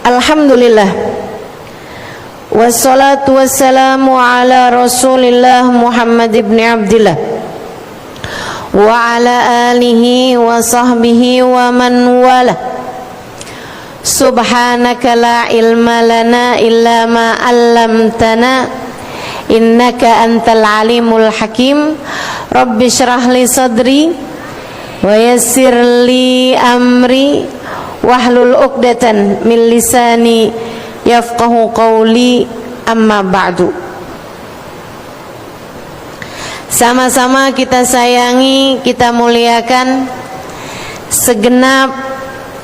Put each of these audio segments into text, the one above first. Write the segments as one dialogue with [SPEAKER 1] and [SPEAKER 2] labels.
[SPEAKER 1] Alhamdulillah, wassalatu wassalamu ala Rasulillah Muhammad ibn Abdillah wa ala alihi wa sahbihi wa man wala. Subhanaka la ilma lana illa ma 'allamtana innaka antal alimul hakim. Rabbi shrah li sadri wa yassir li amri wahlul 'uqdatan min lisani yafqahu qawli, amma ba'du. Sama-sama kita sayangi, kita muliakan segenap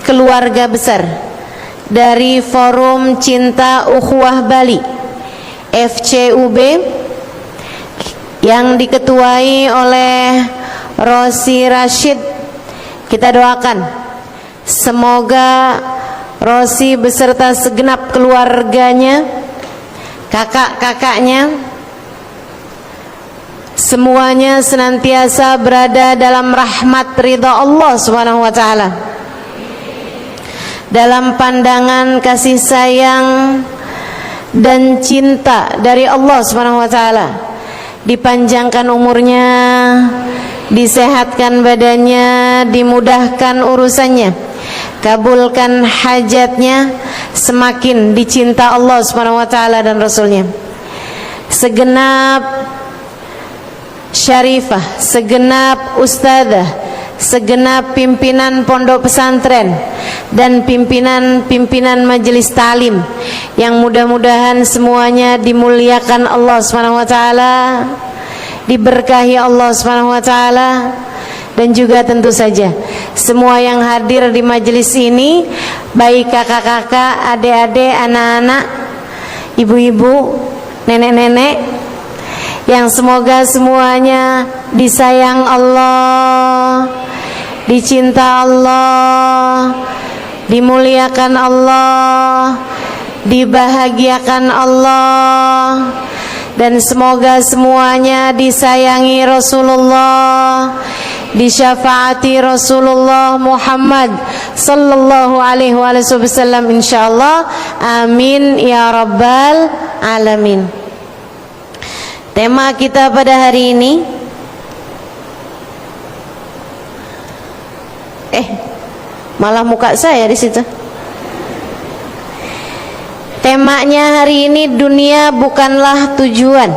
[SPEAKER 1] keluarga besar dari Forum Cinta Ukhuwah Bali FCUB yang diketuai oleh Rosi Rashid. Kita doakan semoga Rosi beserta segenap keluarganya, kakak-kakaknya, semuanya senantiasa berada dalam rahmat ridha Allah Subhanahu wa taala, dalam pandangan kasih sayang dan cinta dari Allah Subhanahu wa taala. Dipanjangkan umurnya, disehatkan badannya, dimudahkan urusannya, kabulkan hajatnya, semakin dicinta Allah Subhanahu wa taala dan Rasulnya. Segenap syarifah, segenap ustadzah, segenap pimpinan pondok pesantren dan pimpinan majelis talim yang mudah-mudahan semuanya dimuliakan Allah Subhanahu wa taala, diberkahi Allah Subhanahu wa taala, dan juga tentu saja semua yang hadir di majelis ini, baik kakak-kakak, adik-adik, anak-anak, ibu-ibu, nenek-nenek, yang semoga semuanya disayang Allah, dicinta Allah, dimuliakan Allah, dibahagiakan Allah, dan semoga semuanya disayangi Rasulullah, disyafaati Rasulullah Muhammad sallallahu alaihi wasallam insyaallah. Amin ya rabbal alamin. Tema kita pada hari ini malah muka saya di situ. Temanya hari ini, dunia bukanlah tujuan.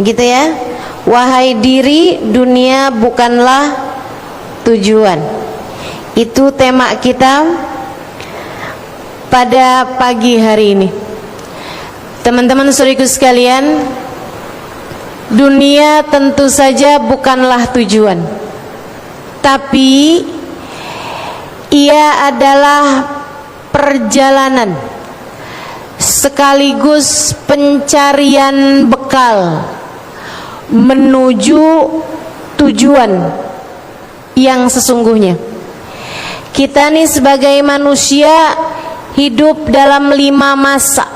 [SPEAKER 1] Gitu ya. Wahai diri, dunia bukanlah tujuan. Itu tema kita pada pagi hari ini. Teman-teman saudaraku sekalian, dunia tentu saja bukanlah tujuan, tapi ia adalah perjalanan sekaligus pencarian bekal menuju tujuan yang sesungguhnya. Kita nih sebagai manusia hidup dalam 5 masa,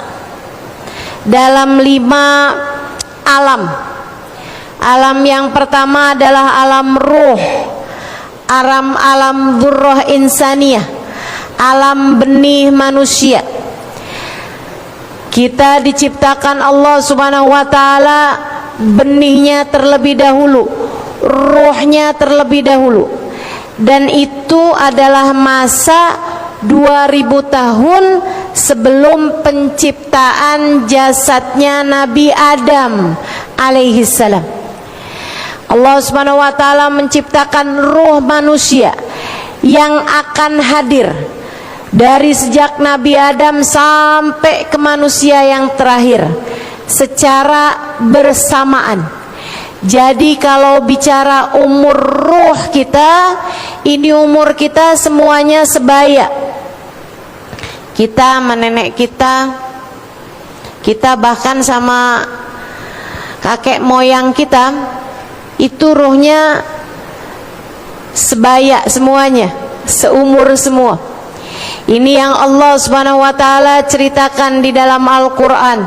[SPEAKER 1] dalam 5 alam. Alam yang pertama adalah alam ruh, alam dzurrah insaniyah, alam benih manusia. Kita diciptakan Allah Subhanahu wa taala, benihnya terlebih dahulu, ruhnya terlebih dahulu, dan itu adalah masa 2000 tahun sebelum penciptaan jasadnya Nabi Adam alaihi salam. Allah Subhanahu wa taala menciptakan ruh manusia yang akan hadir dari sejak Nabi Adam sampai ke manusia yang terakhir secara bersamaan. Jadi kalau bicara umur ruh kita, ini umur kita semuanya sebaya. Kita sama nenek kita bahkan sama kakek moyang kita, itu ruhnya sebaya semuanya, seumur semua. Ini yang Allah Subhanahu wa taala ceritakan di dalam Al-Qur'an.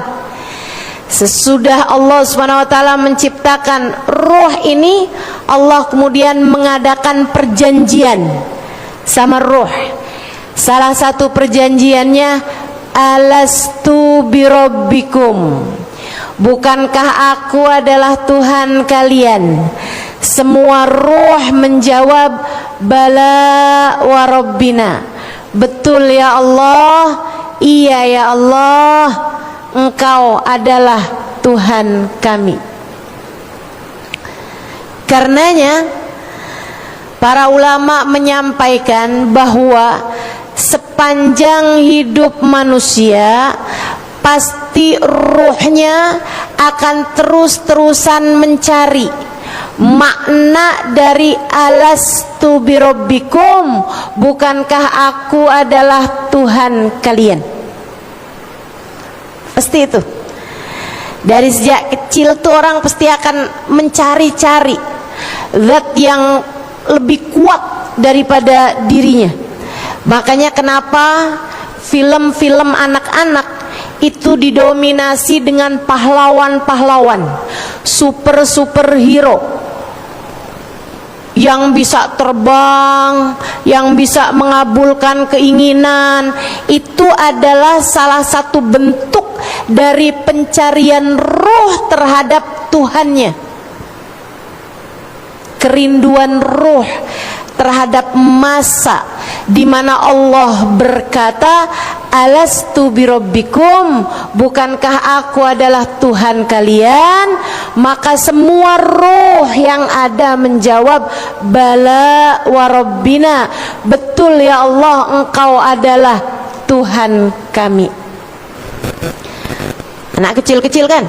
[SPEAKER 1] Sesudah Allah Subhanahu wa taala menciptakan ruh ini, Allah kemudian mengadakan perjanjian sama ruh. Salah satu perjanjiannya, alastu birabbikum, bukankah aku adalah Tuhan kalian? Semua ruh menjawab, bala wa rabbina, betul ya Allah, iya ya Allah, Engkau adalah Tuhan kami. Karenanya para ulama menyampaikan bahwa sepanjang hidup manusia pasti ruhnya akan terus-terusan mencari makna dari alastu birabbikum, bukankah aku adalah Tuhan kalian. Pasti itu. Dari sejak kecil tuh orang pasti akan mencari-cari zat yang lebih kuat daripada dirinya. Makanya kenapa film-film anak-anak itu didominasi dengan pahlawan-pahlawan, super-superhero yang bisa terbang, yang bisa mengabulkan keinginan. Itu adalah salah satu bentuk dari pencarian ruh terhadap Tuhannya. Kerinduan ruh terhadap masa di mana Allah berkata, alastu birabbikum, bukankah aku adalah Tuhan kalian? Maka semua ruh yang ada menjawab, bala wa rabbina, betul ya Allah, Engkau adalah Tuhan kami. Anak kecil-kecil kan,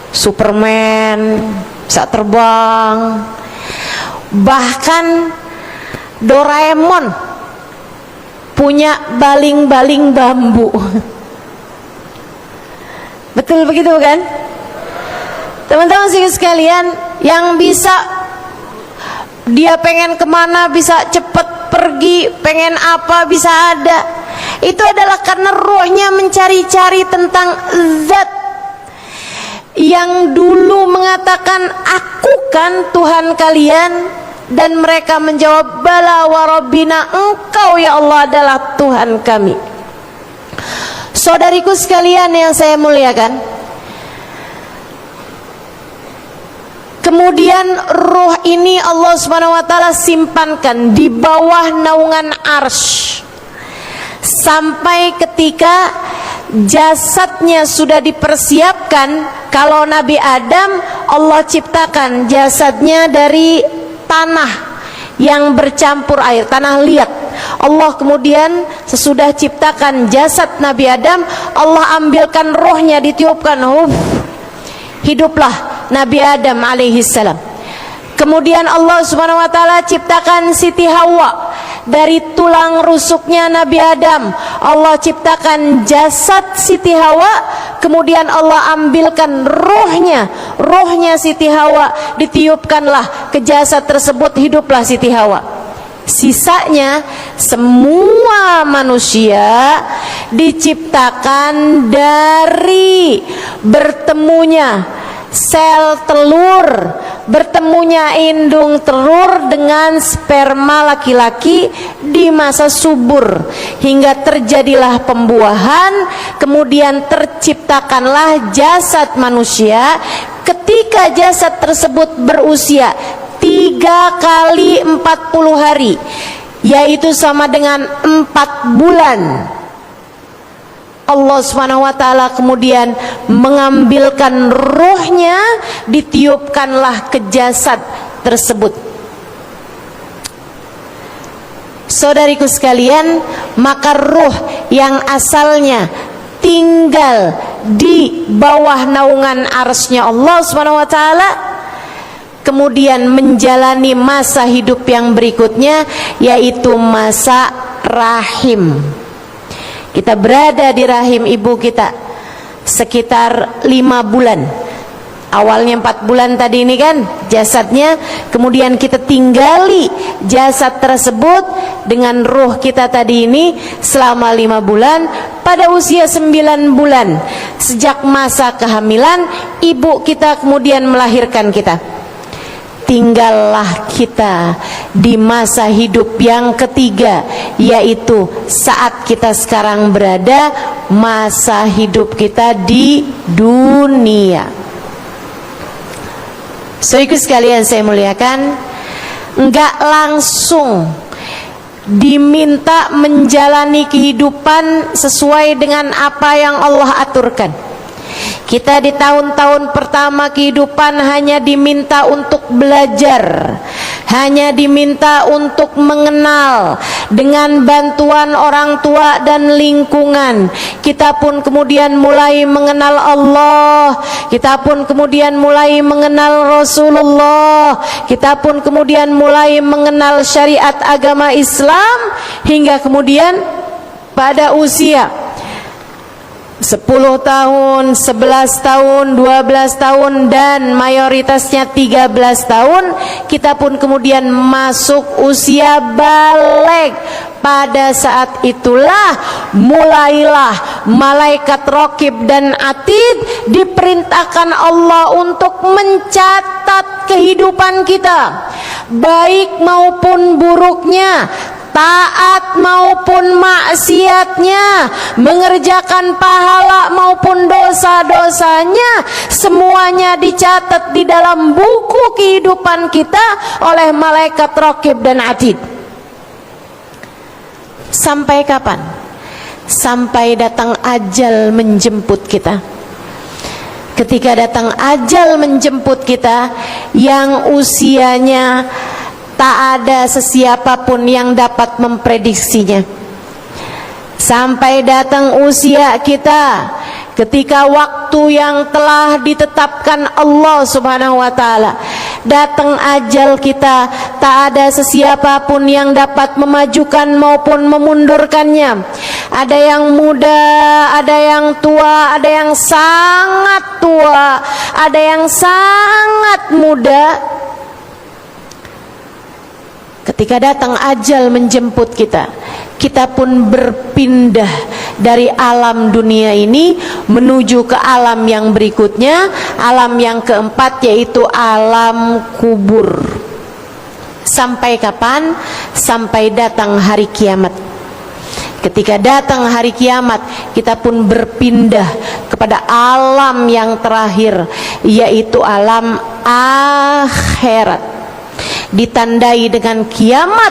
[SPEAKER 1] Superman, bisa terbang, bahkan Doraemon punya baling-baling bambu. Betul begitu kan? Teman-teman sekalian, yang bisa dia pengen kemana bisa cepet pergi, pengen apa bisa ada, itu adalah karena rohnya mencari-cari tentang zat yang dulu mengatakan, aku kan Tuhan kalian. Dan mereka menjawab, bala wa rabbina, Engkau ya Allah adalah Tuhan kami. Saudariku sekalian yang saya muliakan, kemudian ruh ini Allah Subhanahu wa taala simpankan di bawah naungan arsy sampai ketika jasadnya sudah dipersiapkan. Kalau Nabi Adam, Allah ciptakan jasadnya dari tanah yang bercampur air, tanah liat. Allah kemudian sesudah ciptakan jasad Nabi Adam, Allah ambilkan rohnya, ditiupkan, hiduplah Nabi Adam alaihissalam. Kemudian Allah Subhanahu wa taala ciptakan Siti Hawa dari tulang rusuknya Nabi Adam. Allah ciptakan jasad Siti Hawa, kemudian Allah ambilkan rohnya Siti Hawa, ditiupkanlah ke jasad tersebut, hiduplah Siti Hawa. Sisanya semua manusia diciptakan dari bertemunya sel telur, bertemunya indung telur dengan sperma laki-laki di masa subur, hingga terjadilah pembuahan, kemudian terciptakanlah jasad manusia. Ketika jasad tersebut berusia 3 kali 40 hari, yaitu sama dengan 4 bulan, Allah Subhanahu wa taala kemudian mengambilkan ruhnya, ditiupkanlah ke jasad tersebut. Saudariku sekalian, maka ruh yang asalnya tinggal di bawah naungan arsy-Nya Allah Subhanahu wa taala kemudian menjalani masa hidup yang berikutnya, yaitu masa rahim. Kita berada di rahim ibu kita sekitar 5 bulan. Awalnya 4 bulan tadi ini kan jasadnya, kemudian kita tinggali jasad tersebut dengan ruh kita tadi ini selama 5 bulan. Pada usia 9 bulan sejak masa kehamilan, ibu kita kemudian melahirkan kita. tinggallah kita di masa hidup yang ketiga, yaitu saat kita sekarang berada masa hidup kita di dunia. Saudaraku sekalian saya muliakan, enggak langsung diminta menjalani kehidupan sesuai dengan apa yang Allah aturkan. Kita di tahun-tahun pertama kehidupan hanya diminta untuk belajar, hanya diminta untuk mengenal dengan bantuan orang tua dan lingkungan. Kita pun kemudian mulai mengenal Allah, kita pun kemudian mulai mengenal Rasulullah, kita pun kemudian mulai mengenal syariat agama Islam, hingga kemudian pada usia 10 tahun, 11 tahun, 12 tahun, dan mayoritasnya 13 tahun, kita pun kemudian masuk usia balik. Pada saat itulah mulailah malaikat Raqib dan Atid diperintahkan Allah untuk mencatat kehidupan kita, baik maupun buruknya, taat maupun maksiatnya, mengerjakan pahala maupun dosa-dosanya, semuanya dicatat di dalam buku kehidupan kita oleh malaikat Raqib dan Atid. Sampai kapan? Sampai datang ajal menjemput kita. Ketika datang ajal menjemput kita, yang usianya tak ada sesiapapun yang dapat memprediksinya. Sampai datang usia kita, ketika waktu yang telah ditetapkan Allah Subhanahu wa taala, datang ajal kita, tak ada sesiapapun yang dapat memajukan maupun memundurkannya. Ada yang muda, ada yang tua, ada yang sangat tua, ada yang sangat muda. Ketika datang ajal menjemput kita, kita pun berpindah dari alam dunia ini menuju ke alam yang berikutnya, alam yang keempat, yaitu alam kubur. Sampai kapan? Sampai datang hari kiamat. Ketika datang hari kiamat, kita pun berpindah kepada alam yang terakhir, yaitu alam akhirat. Ditandai dengan kiamat,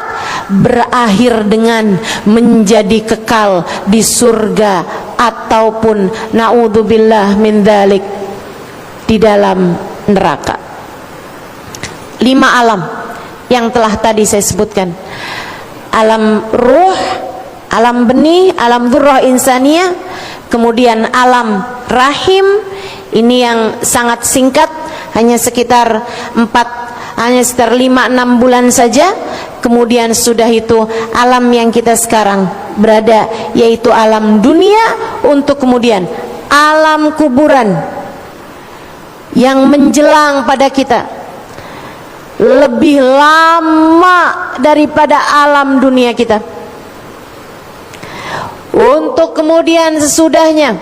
[SPEAKER 1] berakhir dengan menjadi kekal di surga ataupun naudzubillah min dzalik, di dalam neraka. 5 alam yang telah tadi saya sebutkan: alam ruh, alam benih, alam dzurrah insaniyah, kemudian alam rahim. Ini yang sangat singkat, hanya sekitar 5-6 bulan saja. Kemudian sudah itu alam yang kita sekarang berada, yaitu alam dunia, untuk kemudian alam kuburan yang menjelang pada kita lebih lama daripada alam dunia kita. Untuk kemudian sesudahnya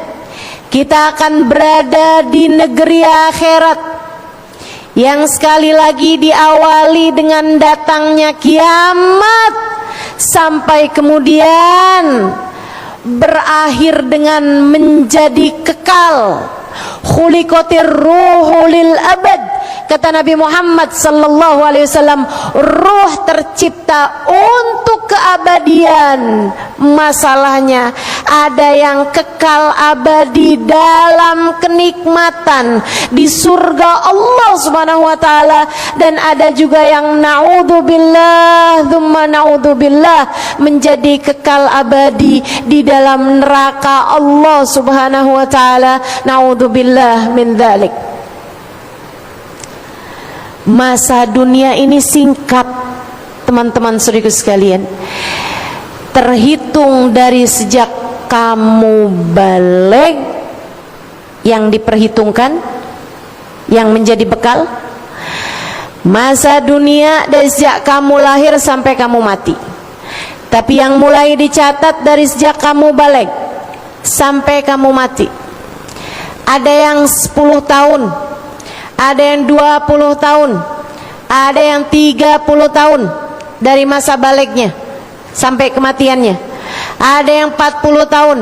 [SPEAKER 1] kita akan berada di negeri akhirat, yang sekali lagi diawali dengan datangnya kiamat, sampai kemudian berakhir dengan menjadi kekal. Khuliqatir ruhu lil abad, kata Nabi Muhammad sallallahu alaihi wasallam, ruh tercipta untuk keabadian. Masalahnya ada yang kekal abadi dalam kenikmatan di surga Allah Subhanahu wa taala, dan ada juga yang naudzubillah tsumma naudzubillah menjadi kekal abadi di dalam neraka Allah Subhanahu wa taala. Naudzubillah min dzalik. Masa dunia ini singkat, teman-teman saudaraku sekalian. Terhitung dari sejak kamu balik, yang diperhitungkan, yang menjadi bekal. Masa dunia dari sejak kamu lahir sampai kamu mati. Tapi yang mulai dicatat dari sejak kamu balik sampai kamu mati, ada yang 10 tahun, ada yang 20 tahun, ada yang 30 tahun dari masa balignya sampai kematiannya, ada yang 40 tahun,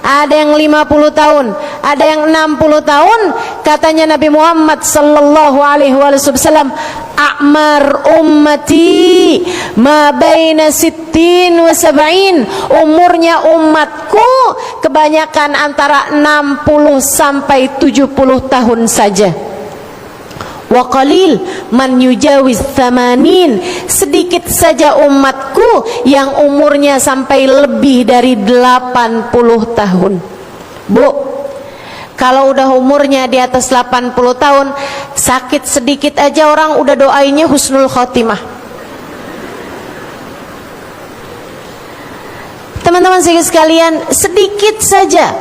[SPEAKER 1] ada yang 50 tahun, ada yang 60 tahun. Katanya Nabi Muhammad sallallahu alaihi wasallam, a'mar ummati ma baina sittin wa sab'in. Umurnya umatku kebanyakan antara 60 sampai 70 tahun saja. Wa qalil man yujawiz thamanin. Sedikit saja umatku yang umurnya sampai lebih dari 80 tahun. Bu, kalau udah umurnya di atas 80 tahun, sakit sedikit aja orang udah doainnya husnul khotimah. Teman-teman sekalian, sedikit saja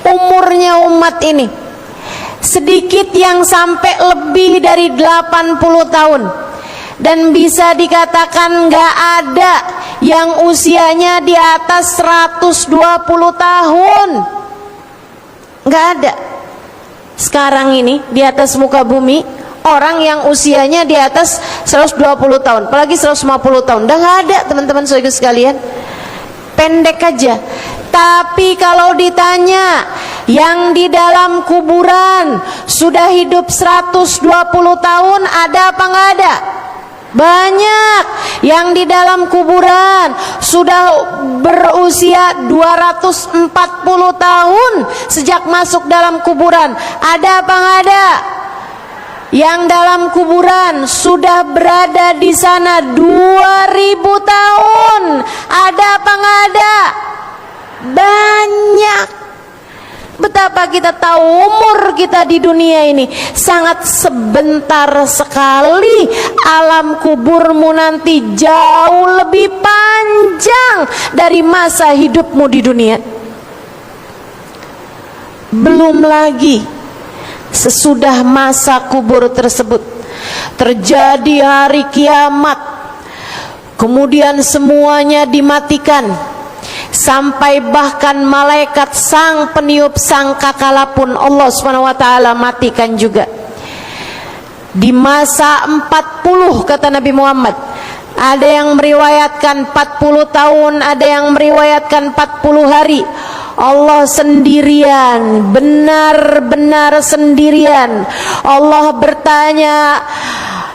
[SPEAKER 1] umurnya umat ini, sedikit yang sampai lebih dari 80 tahun, dan bisa dikatakan gak ada yang usianya di atas 120 tahun. Gak ada sekarang ini di atas muka bumi orang yang usianya di atas 120 tahun, apalagi 150 tahun. Udah gak ada, teman-teman sekalian. Pendek aja. Tapi kalau ditanya yang di dalam kuburan sudah hidup 120 tahun, ada apa nggak ada? Banyak. Yang di dalam kuburan sudah berusia 240 tahun sejak masuk dalam kuburan, ada apa nggak ada? Yang dalam kuburan sudah berada di sana 2000 tahun, ada apa nggak ada? Banyak. Betapa kita tahu umur kita di dunia ini sangat sebentar sekali. Alam kuburmu nanti jauh lebih panjang dari masa hidupmu di dunia. Belum lagi sesudah masa kubur tersebut terjadi hari kiamat, kemudian semuanya dimatikan, sampai bahkan malaikat sang peniup sangkakala pun Allah SWT matikan juga. Di masa 40 kata Nabi Muhammad, ada yang meriwayatkan 40 tahun, ada yang meriwayatkan 40 hari. Allah sendirian, benar-benar sendirian. Allah bertanya,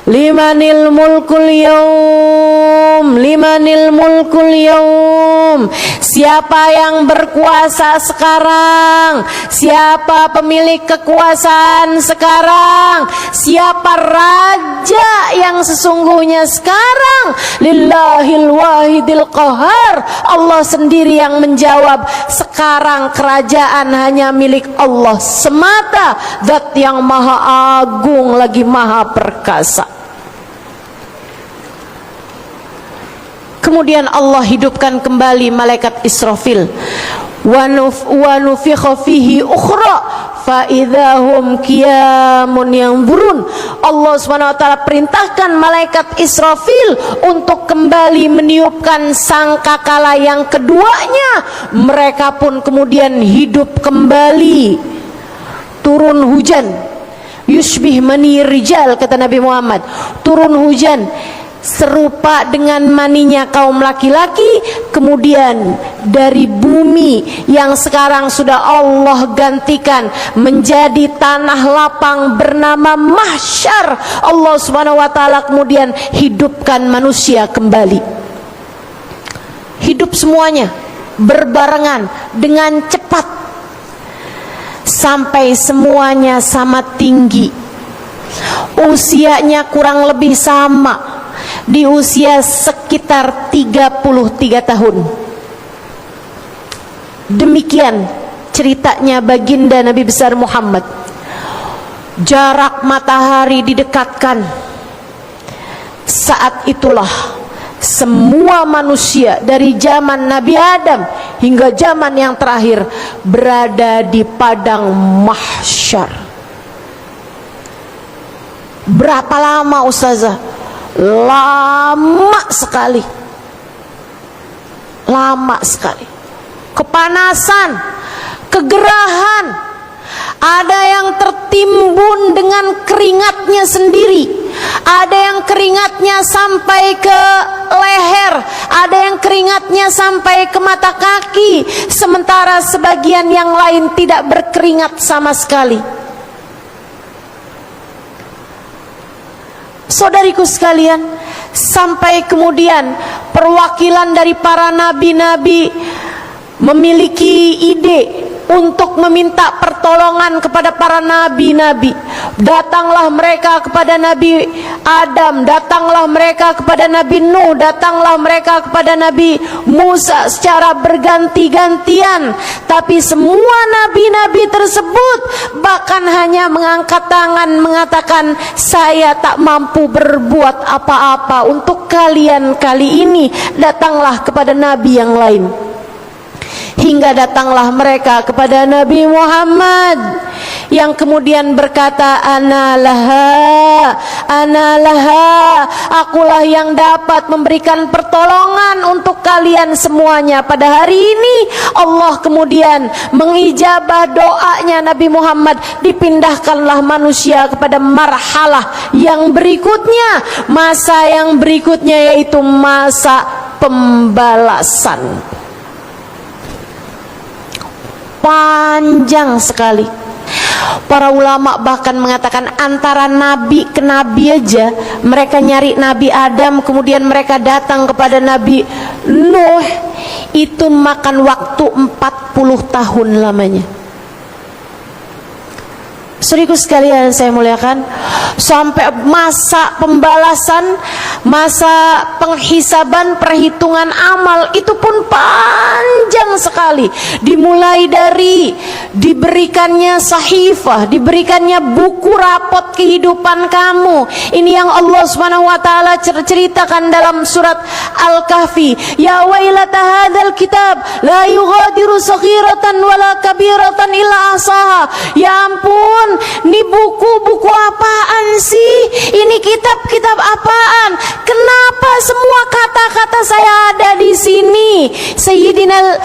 [SPEAKER 1] limanil mulkul yaum, limanil mulkul yaum. Siapa yang berkuasa sekarang? Siapa pemilik kekuasaan sekarang? Siapa raja yang sesungguhnya sekarang? Lillahil wahidil qahar. Allah sendiri yang menjawab, sekarang kerajaan hanya milik Allah semata, Zat yang maha agung lagi maha perkasa. Kemudian Allah hidupkan kembali malaikat Israfil. Wa nufikha fihi ukhra fa idzahum qiyamun yanzurun. Allah SWT perintahkan malaikat Israfil untuk kembali meniupkan sangkakala yang keduanya. Mereka pun kemudian hidup kembali. Turun hujan, yushbih mani rijal kata Nabi Muhammad. Turun hujan serupa dengan maninya kaum laki-laki. Kemudian dari bumi yang sekarang sudah Allah gantikan menjadi tanah lapang bernama mahsyar, Allah SWT kemudian hidupkan manusia kembali. Hidup semuanya berbarengan dengan cepat sampai semuanya sama tinggi, usianya kurang lebih sama, di usia sekitar 33 tahun. Demikian ceritanya baginda Nabi besar Muhammad. Jarak matahari didekatkan. Saat itulah semua manusia dari zaman Nabi Adam hingga zaman yang terakhir berada di padang mahsyar. Berapa lama ustazah? Lama sekali. Lama sekali. Kepanasan, kegerahan, ada yang tertimbun dengan keringatnya sendiri, ada yang keringatnya sampai ke leher, ada yang keringatnya sampai ke mata kaki, sementara sebagian yang lain tidak berkeringat sama sekali. Saudariku sekalian, sampai kemudian perwakilan dari para nabi-nabi memiliki ide untuk meminta pertolongan kepada para nabi-nabi. Datanglah mereka kepada Nabi Adam, datanglah mereka kepada Nabi Nuh, datanglah mereka kepada Nabi Musa secara berganti-gantian. Tapi semua nabi-nabi tersebut bahkan hanya mengangkat tangan mengatakan, saya tak mampu berbuat apa-apa untuk kalian kali ini, datanglah kepada nabi yang lain. Hingga datanglah mereka kepada Nabi Muhammad yang kemudian berkata, Ana laha, akulah yang dapat memberikan pertolongan untuk kalian semuanya. Pada hari ini Allah kemudian mengijabah doanya Nabi Muhammad, dipindahkanlah manusia kepada marhalah yang berikutnya, masa yang berikutnya, yaitu masa pembalasan. Panjang sekali. Para ulama bahkan mengatakan antara nabi ke nabi aja, mereka nyari Nabi Adam, kemudian mereka datang kepada Nabi Nuh, itu makan waktu 40 tahun lamanya. Saudaraku sekalian saya muliakan, sampai masa pembalasan, masa penghisaban, perhitungan amal itu pun panjang sekali. Dimulai dari diberikannya sahifah, diberikannya buku rapot kehidupan kamu. Ini yang Allah Subhanahu wa taala ceritakan dalam surat Al-Kahfi. Ya wailata hadzal kitab la yughadiru saghiratan wala kabiratan illa ahsaha. Ya ampun, ini buku-buku apaan sih? Ini kitab-kitab apaan? Kenapa semua kata-kata saya ada di sini? Sayyidina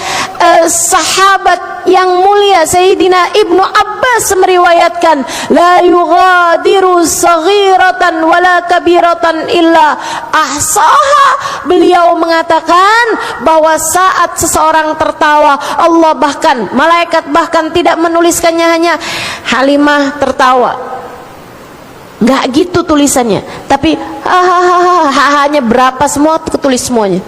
[SPEAKER 1] sahabat yang mulia Sayyidina Ibnu Abbas meriwayatkan, la yughadiru saghiratan wala kabiratan illa ahsaha. Beliau mengatakan bahwa saat seseorang tertawa, Allah bahkan, malaikat bahkan tidak menuliskannya hanya Halimah tertawa, nggak gitu tulisannya, tapi hanya berapa semua ketulis semuanya,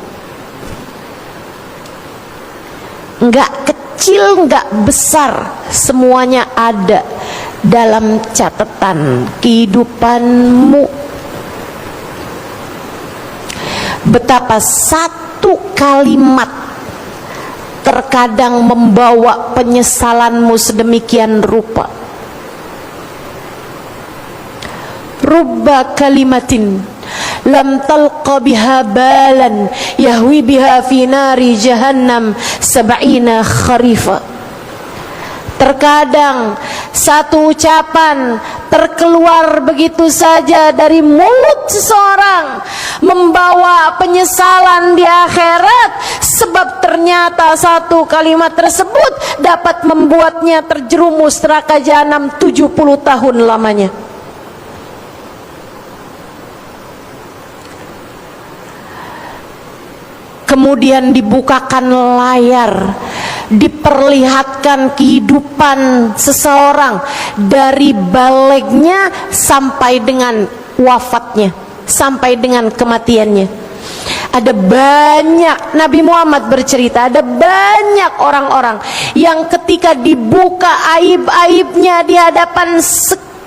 [SPEAKER 1] nggak kecil nggak besar, semuanya ada dalam catatan kehidupanmu. Betapa satu kalimat terkadang membawa penyesalanmu sedemikian rupa. Rubba kalimatin lam talqa biha balan yahwi biha fi nari jahannam sab'ina kharifa. Terkadang satu ucapan terkeluar begitu saja dari mulut seseorang membawa penyesalan di akhirat, sebab ternyata satu kalimat tersebut dapat membuatnya terjerumus neraka jahanam 70 tahun lamanya. Kemudian dibukakan layar, diperlihatkan kehidupan seseorang dari balegnya sampai dengan wafatnya, sampai dengan kematiannya. Ada banyak, Nabi Muhammad bercerita, ada banyak orang-orang yang ketika dibuka aib-aibnya di hadapan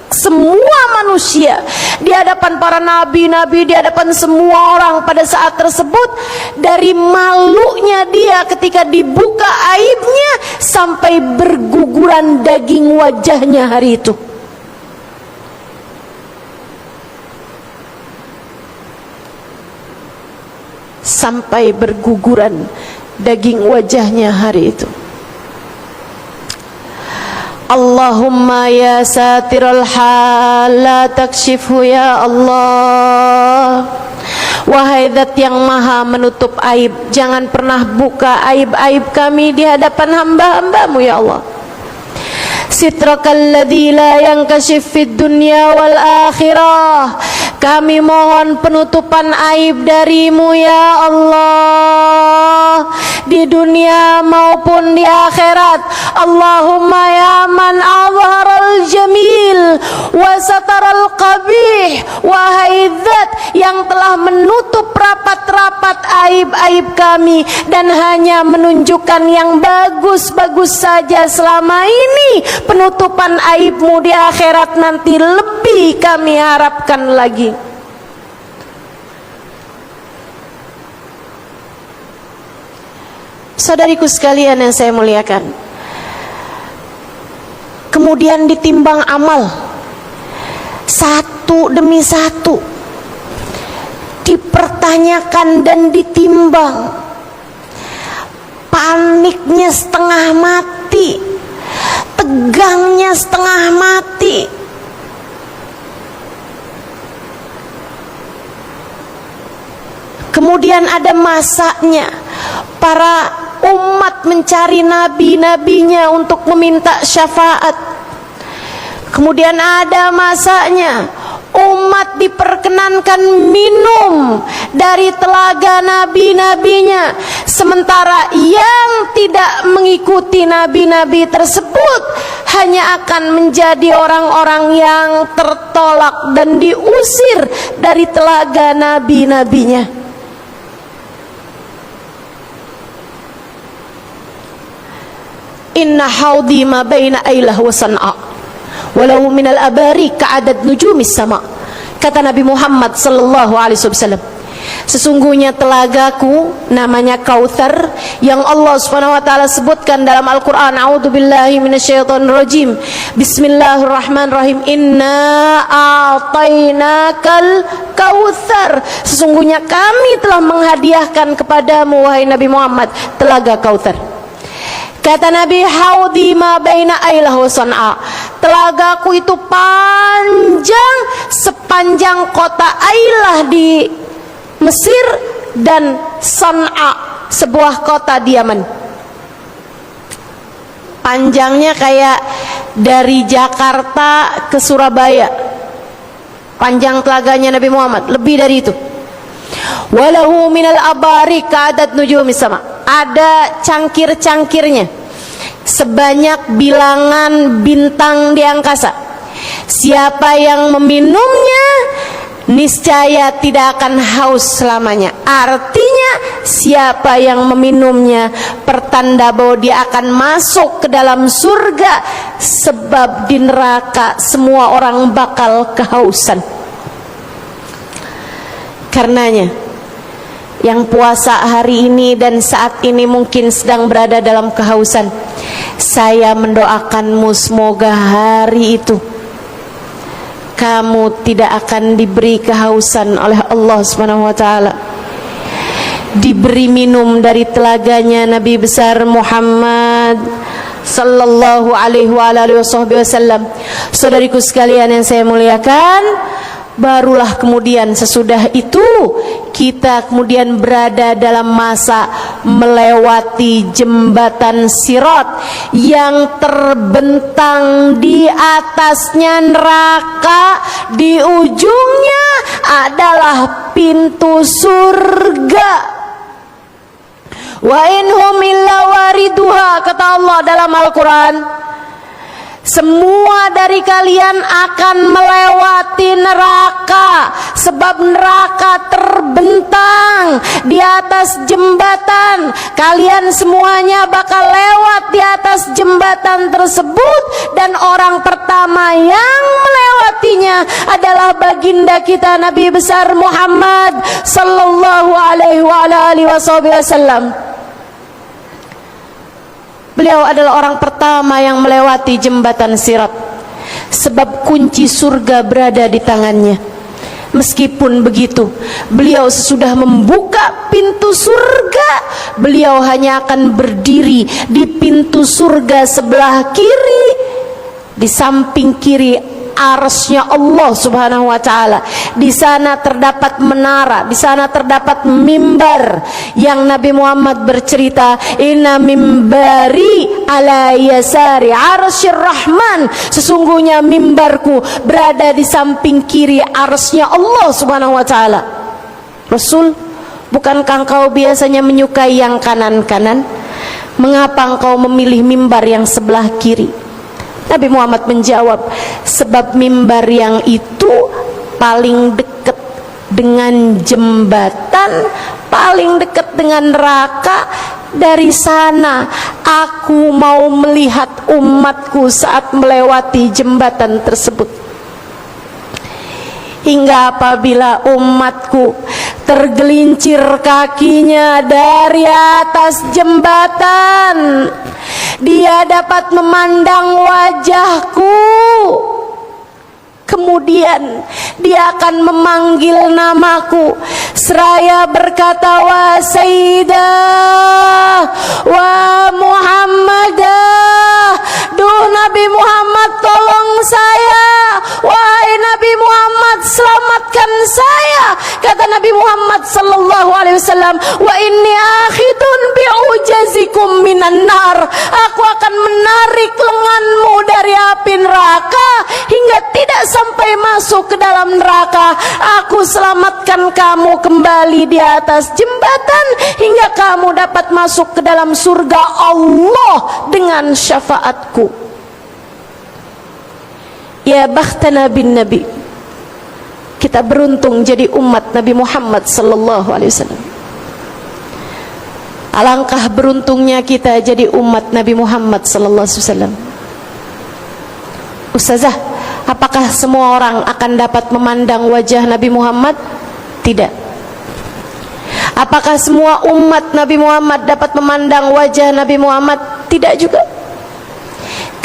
[SPEAKER 1] semua manusia, di hadapan para nabi-nabi, di hadapan semua orang pada saat tersebut, dari malunya dia ketika dibuka aibnya sampai berguguran daging wajahnya hari itu. Sampai berguguran daging wajahnya hari itu. Allahumma ya satirul hal la takshifhu ya Allah. Wahai Zat yang maha menutup aib, jangan pernah buka aib-aib kami di hadapan hamba-hambamu ya Allah. Sitrakal ladzi la yankashif fid dunya wal akhirah, Kami mohon penutupan aib darimu ya Allah, di dunia maupun di akhirat. Allahumma ya man azharal jamil wa sataral qabih, wahai zat yang telah menutup rapat-rapat aib-aib kami dan hanya menunjukkan yang bagus-bagus saja selama ini, penutupan aibmu di akhirat nanti lebih kami harapkan lagi. Saudariku sekalian yang saya muliakan, kemudian ditimbang amal satu demi satu, dipertanyakan dan ditimbang. Paniknya setengah mati, tegangnya setengah mati. Kemudian ada masanya para umat mencari nabi-nabinya untuk meminta syafaat. Kemudian ada masanya umat diperkenankan minum dari telaga nabi-nabinya, sementara yang tidak mengikuti nabi-nabi tersebut hanya akan menjadi orang-orang yang tertolak dan diusir dari telaga nabi-nabinya. Inna haudi ma baina Ailah wa San'a walau minal abari ka'adad nujumis sama, kata Nabi Muhammad sallallahu alaihi wasallam. Sesungguhnya telagaku namanya Kautsar yang Allah Subhanahu wa taala sebutkan dalam Al-Qur'an. A'udzubillahi minasyaitonir rajim. Bismillahirrahmanirrahim. Inna a'tainakal Kautsar. Sesungguhnya kami telah menghadiahkan kepadamu wahai Nabi Muhammad telaga Kautsar. Kata Nabi, haudi ma baina Ailah wa San'a. Telagaku itu panjang sepanjang kota Ailah di Mesir dan San'a, sebuah kota di Yaman. Panjangnya kayak dari Jakarta ke Surabaya. Panjang telaganya Nabi Muhammad, lebih dari itu. Walahu minal abari ka'adad nujumis sama. Ada cangkir-cangkirnya sebanyak bilangan bintang di angkasa. Siapa yang meminumnya niscaya tidak akan haus selamanya. Artinya siapa yang meminumnya pertanda bahwa dia akan masuk ke dalam surga, sebab di neraka semua orang bakal kehausan. Karenanya yang puasa hari ini dan saat ini mungkin sedang berada dalam kehausan, saya mendoakanmu semoga hari itu kamu tidak akan diberi kehausan oleh Allah Subhanahu wa taala, diberi minum dari telaganya Nabi besar Muhammad sallallahu alaihi wasallam. Saudariku sekalian yang saya muliakan, barulah kemudian sesudah itu kita kemudian berada dalam masa melewati jembatan Sirat yang terbentang di atasnya neraka, di ujungnya adalah pintu surga. Wa inhum illa wariduha, kata Allah dalam Al-Quran. Semua dari kalian akan melewati neraka, sebab neraka terbentang di atas jembatan. Kalian semuanya bakal lewat di atas jembatan tersebut, dan orang pertama yang melewatinya adalah baginda kita Nabi besar Muhammad sallallahu alaihi wasallam. Beliau adalah orang pertama yang melewati jembatan Sirat, sebab kunci surga berada di tangannya. Meskipun begitu, beliau sesudah membuka pintu surga, beliau hanya akan berdiri di pintu surga sebelah kiri. Di samping kiri arsy-nya Allah Subhanahu wa taala. Di sana terdapat menara, di sana terdapat mimbar yang Nabi Muhammad bercerita, inna mimbari ala yasari arsyir rahman, sesungguhnya mimbarku berada di samping kiri arsy-nya Allah Subhanahu wa taala. Rasul, bukankah engkau biasanya menyukai yang kanan-kanan? Mengapa engkau memilih mimbar yang sebelah kiri? Nabi Muhammad menjawab, sebab mimbar yang itu paling dekat dengan jembatan, paling dekat dengan neraka. Dari sana aku mau melihat umatku saat melewati jembatan tersebut. Hingga apabila umatku tergelincir kakinya dari atas jembatan, dia dapat memandang wajahku. Kemudian dia akan memanggil namaku seraya berkata, wa Sayyidah, wa Muhammadah, duh Nabi Muhammad tolong saya, wahai Nabi Muhammad selamatkan saya. Kata Nabi Muhammad sallallahu alaihi wasallam, wa inni akhidun bi'ujazikum minan nar, aku akan menarik lenganmu dari api neraka hingga tidak sampai masuk ke dalam neraka. Aku selamatkan kamu kembali di atas jembatan hingga kamu dapat masuk ke dalam surga Allah dengan syafaatku. Ya bakhtana bin Nabi, kita beruntung jadi umat Nabi Muhammad sallallahu alaihi wasallam. Alangkah beruntungnya kita jadi umat Nabi Muhammad sallallahu alaihi wasallam. Ustazah, apakah semua orang akan dapat memandang wajah Nabi Muhammad? Tidak. Apakah semua umat Nabi Muhammad dapat memandang wajah Nabi Muhammad? Tidak juga.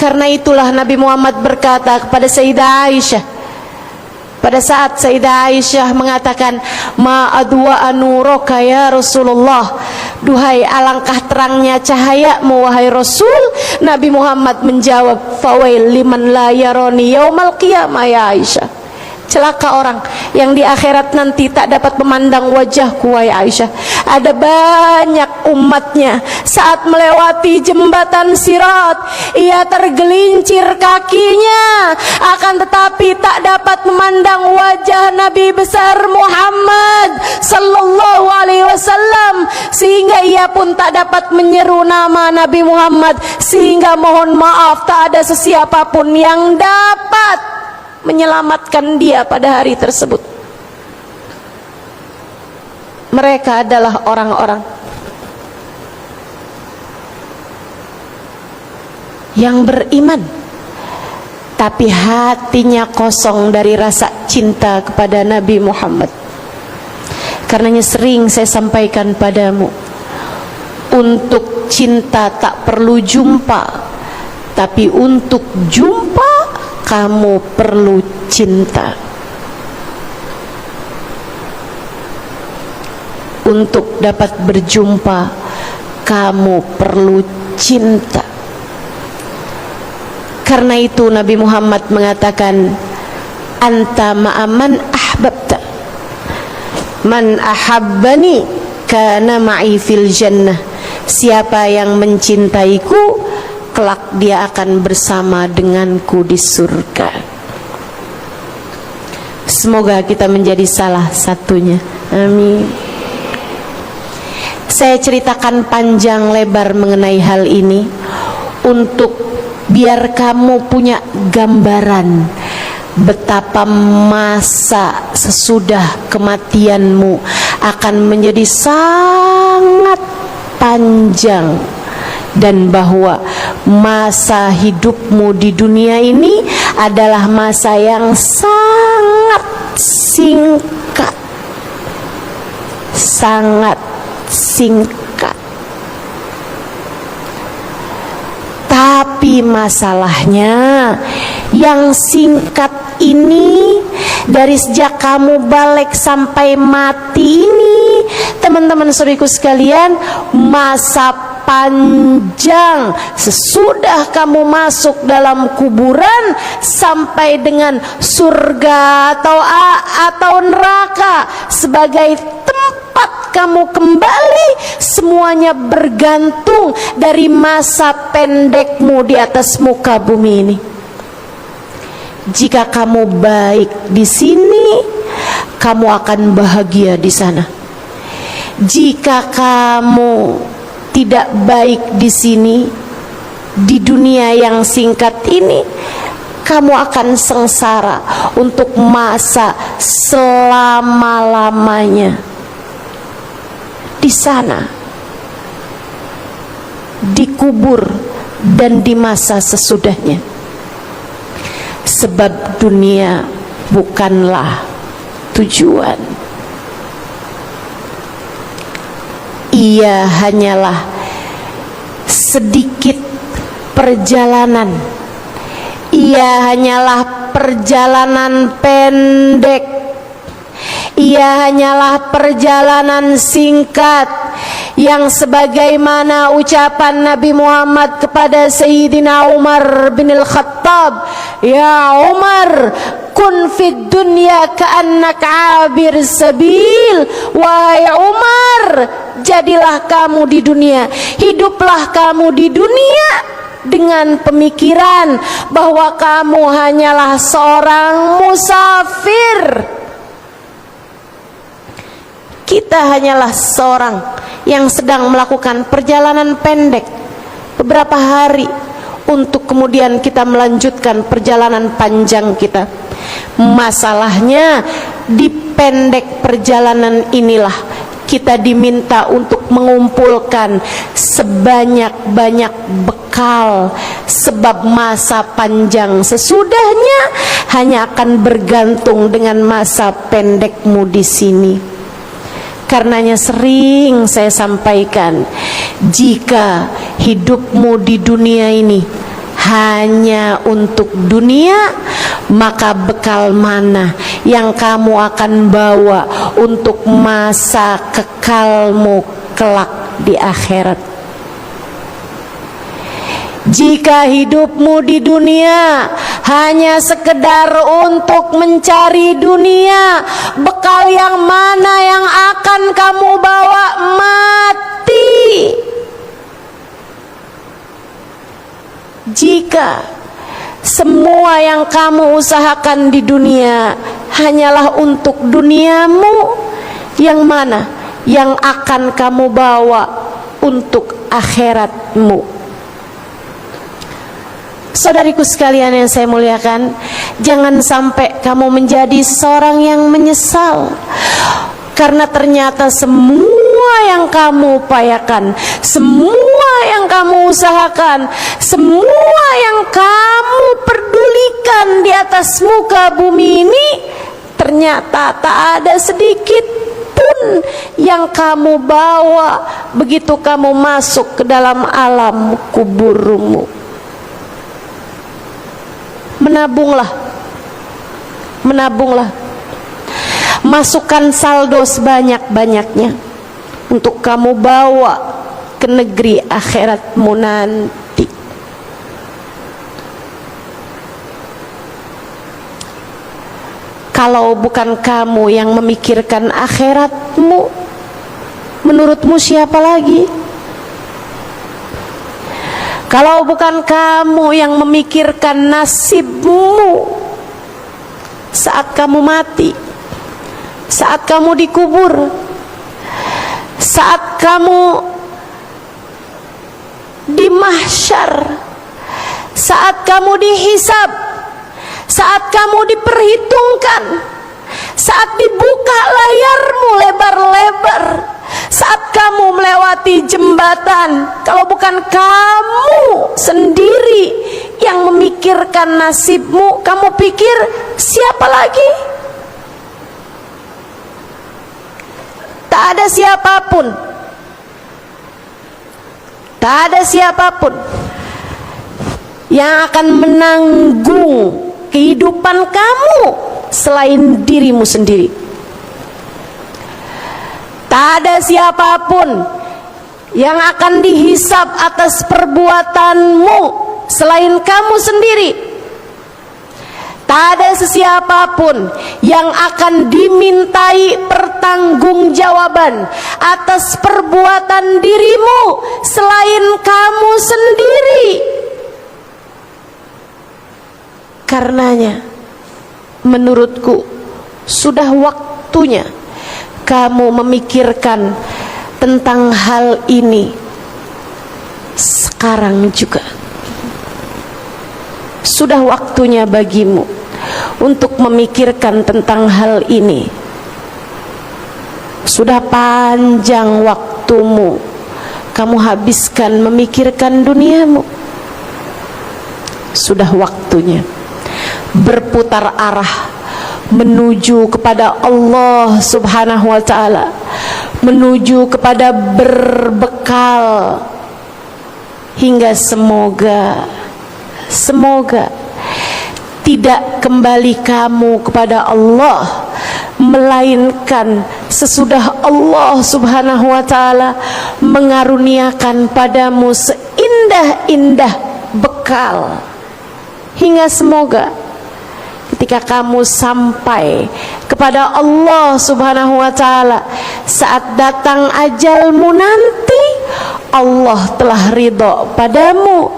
[SPEAKER 1] Karena itulah Nabi Muhammad berkata kepada Sayyidah Aisyah, pada saat Sayyidah Aisyah mengatakan, ma adwa anuraka ya Rasulullah, duhai alangkah terangnya cahayamu wahai Rasul. Nabi Muhammad menjawab, fawail liman la yaroni yaumal qiyamah ya Aisyah, celaka orang yang di akhirat nanti tak dapat memandang wajahku wahai Aisyah. Ada banyak umatnya saat melewati jembatan Sirat, ia tergelincir kakinya, akan tetapi tak dapat memandang wajah Nabi besar Muhammad sallallahu alaihi wasallam, sehingga ia pun tak dapat menyeru nama Nabi Muhammad, sehingga mohon maaf tak ada sesiapapun yang dapat menyelamatkan dia pada hari tersebut. Mereka adalah orang-orang yang beriman, tapi hatinya kosong dari rasa cinta kepada Nabi Muhammad. Karenanya sering saya sampaikan padamu, untuk cinta tak perlu jumpa, tapi untuk jumpa kamu perlu cinta. Untuk dapat berjumpa kamu perlu cinta. Karena itu Nabi Muhammad mengatakan, anta ma'aman ahbabta, man ahabbani kana ma'i fil jannah. Siapa yang mencintaiku, kelak dia akan bersama denganku di surga. Semoga kita menjadi salah satunya. Amin. Saya ceritakan panjang lebar mengenai hal ini untuk biar kamu punya gambaran betapa masa sesudah kematianmu akan menjadi sangat panjang, dan bahwa masa hidupmu di dunia ini adalah masa yang sangat singkat, sangat singkat. Tapi masalahnya yang singkat ini, dari sejak kamu balik sampai mati ini, teman-teman saudariku sekalian, masa panjang sesudah kamu masuk dalam kuburan sampai dengan surga atau neraka sebagai tempat kamu kembali, semuanya bergantung dari masa pendekmu di atas muka bumi ini. Jika kamu baik di sini, kamu akan bahagia di sana. Jika kamu tidak baik di sini, di dunia yang singkat ini, kamu akan sengsara untuk masa selama-lamanya. Di sana, dikubur dan di masa sesudahnya. Sebab dunia bukanlah tujuan. Ia hanyalah sedikit perjalanan. Ia hanyalah perjalanan pendek. Ia hanyalah perjalanan singkat, yang sebagaimana ucapan Nabi Muhammad kepada Sayyidina Umar bin Al-Khattab, "Ya Umar, kun fid dunya ka'annaka 'abir sabil." Wahai Umar, jadilah kamu di dunia, hiduplah kamu di dunia dengan pemikiran bahwa kamu hanyalah seorang musafir. Kita hanyalah seorang yang sedang melakukan perjalanan pendek beberapa hari untuk kemudian kita melanjutkan perjalanan panjang kita. Masalahnya di pendek perjalanan inilah kita diminta untuk mengumpulkan sebanyak-banyak bekal, sebab masa panjang sesudahnya hanya akan bergantung dengan masa pendekmu di sini. Karenanya sering saya sampaikan, jika hidupmu di dunia ini hanya untuk dunia, maka bekal mana yang kamu akan bawa untuk masa kekalmu kelak di akhirat? Jika hidupmu di dunia hanya sekedar untuk mencari dunia, bekal yang mana yang akan kamu bawa? Mati. Jika semua yang kamu usahakan di dunia hanyalah untuk duniamu, yang mana yang akan kamu bawa untuk akhiratmu? Saudariku sekalian yang saya muliakan, jangan sampai kamu menjadi seorang yang menyesal, karena ternyata semua yang kamu upayakan, semua yang kamu usahakan, semua yang kamu pedulikan di atas muka bumi ini, ternyata tak ada sedikit pun yang kamu bawa begitu kamu masuk ke dalam alam kuburmu. Menabunglah, masukkan saldo sebanyak-banyaknya untuk kamu bawa ke negeri akhiratmu nanti. Kalau bukan kamu yang memikirkan akhiratmu, menurutmu siapa lagi? Kalau bukan kamu yang memikirkan nasibmu saat kamu mati, saat kamu dikubur, saat kamu di mahsyar, saat kamu dihisab, saat kamu diperhitungkan, saat dibuka layarmu lebar-lebar, saat kamu melewati jembatan, kalau bukan kamu sendiri yang memikirkan nasibmu, kamu pikir siapa lagi? Tak ada siapapun, tak ada siapapun yang akan menanggung kehidupan kamu selain dirimu sendiri. Tak ada siapapun yang akan dihisab atas perbuatanmu selain kamu sendiri. Tak ada sesiapapun yang akan dimintai pertanggungjawaban atas perbuatan dirimu selain kamu sendiri. Karenanya, menurutku sudah waktunya kamu memikirkan tentang hal ini sekarang juga. Sudah waktunya bagimu untuk memikirkan tentang hal ini. Sudah panjang waktumu kamu habiskan memikirkan duniamu. Sudah waktunya berputar arah menuju kepada Allah Subhanahu wa ta'ala, menuju kepada berbekal, hingga semoga tidak kembali kamu kepada Allah, melainkan sesudah Allah Subhanahu wa ta'ala mengaruniakan padamu seindah-indah bekal. Hingga semoga ketika kamu sampai kepada Allah Subhanahu wa ta'ala, saat datang ajalmu nanti, Allah telah ridho padamu,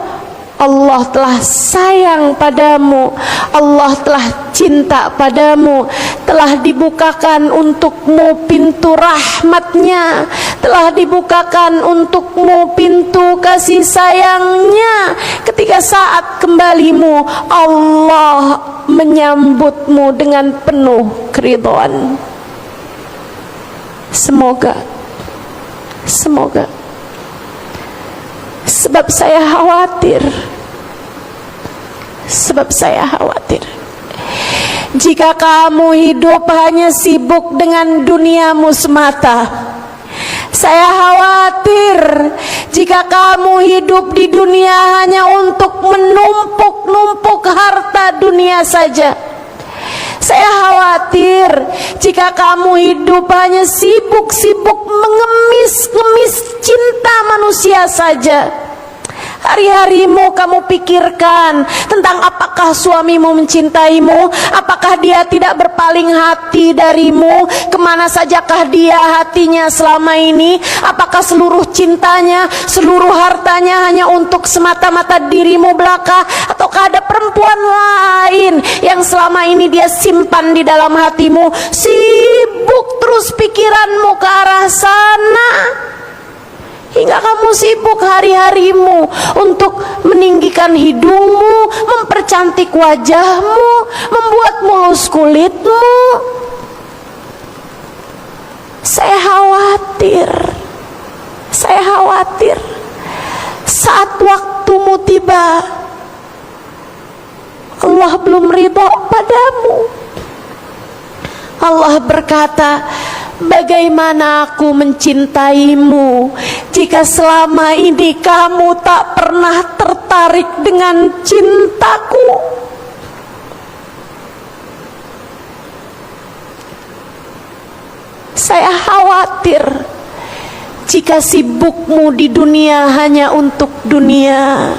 [SPEAKER 1] Allah telah sayang padamu, Allah telah cinta padamu, telah dibukakan untukmu pintu rahmatnya, telah dibukakan untukmu pintu kasih sayangnya. Ketika saat kembalimu, Allah menyambutmu dengan penuh keridhaan. Semoga sebab saya khawatir jika kamu hidup hanya sibuk dengan duniamu semata. Saya khawatir jika kamu hidup di dunia hanya untuk menumpuk-numpuk harta dunia saja. Saya khawatir jika kamu hidup hanya sibuk-sibuk mengemis-ngemis cinta manusia saja. Hari-harimu kamu pikirkan tentang apakah suamimu mencintaimu, apakah dia tidak berpaling hati darimu, kemana sajakah dia hatinya selama ini, apakah seluruh cintanya, seluruh hartanya hanya untuk semata-mata dirimu belaka, ataukah ada perempuan lain yang selama ini dia simpan di dalam hatimu. Sibuk terus pikiranmu ke arah sana, hingga kamu sibuk hari-harimu untuk meninggikan hidungmu, mempercantik wajahmu, membuat mulus kulitmu. Saya khawatir saat waktumu tiba, Allah belum ridho padamu. Allah berkata, bagaimana aku mencintaimu jika selama ini kamu tak pernah tertarik dengan cintaku? Saya khawatir jika sibukmu di dunia hanya untuk dunia.